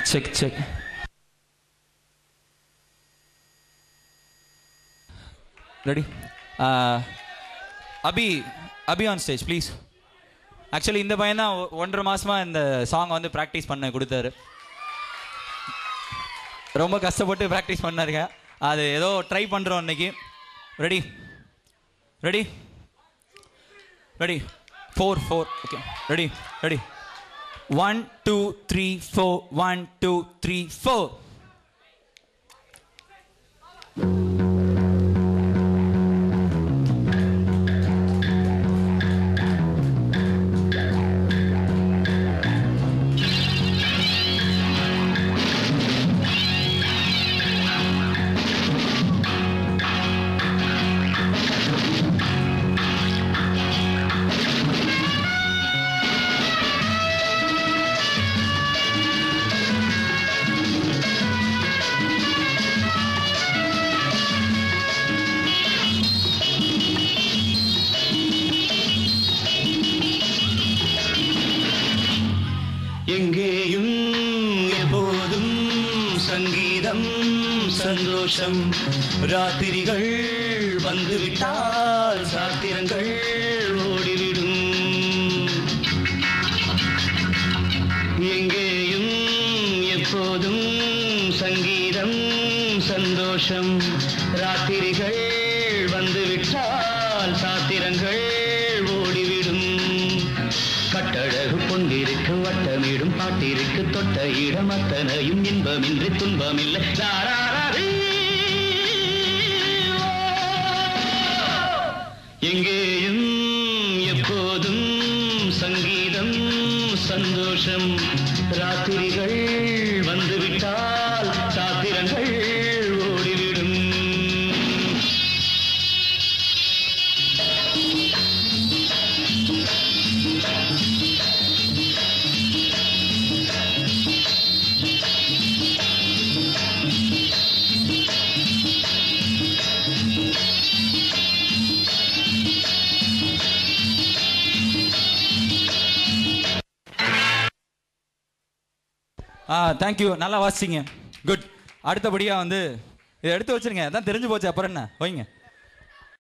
Check check. Ready? Abhi on stage please. Actually இந்த பையன் தான் 1.5 மாசமாக இந்த சாங் வந்து ப்ராக்டிஸ் பண்ண கொடுத்தாரு. ரொம்ப கஷ்டப்பட்டு ப்ராக்டிஸ் பண்ணாருங்க. அது ஏதோ ட்ரை பண்ணுறோம் இன்னைக்கு. Ready ready ready 4 4 okay ready ready 1 2 3 4 1 2 3 4. எங்கேயும் எப்போதும் சங்கீதம் சந்தோஷம். ராத்திரிகள் வந்துவிட்டால் சாத்திரங்கள் ஓடிவிடும். எங்கேயும் எப்போதும் சங்கீதம் சந்தோஷம். ராத்திரிகள் வந்துவிட்டால் சாத்திரங்கள் ஓடிவிடும். கட்டழகு பொன்னிருக்கு வட்டமிடும் பாட்டிற்கு தொட்ட இடம் அத்தனையும் இன்பமின்றி துன்பமில்லை. எங்கேயும் எப்போதும் சங்கீதம் சந்தோஷம். ராத்திரிகள் வந்துவிட்டால் சாத்திரங்கள் ஓடிவிடும். தேங்க்யூ, நல்லா வாசிச்சிங்க. குட். அடுத்தபடியாக வந்து இதை எடுத்து வச்சுருங்க. அதான் தெரிஞ்சு போச்சு, அப்புறம் என்ன வைங்க.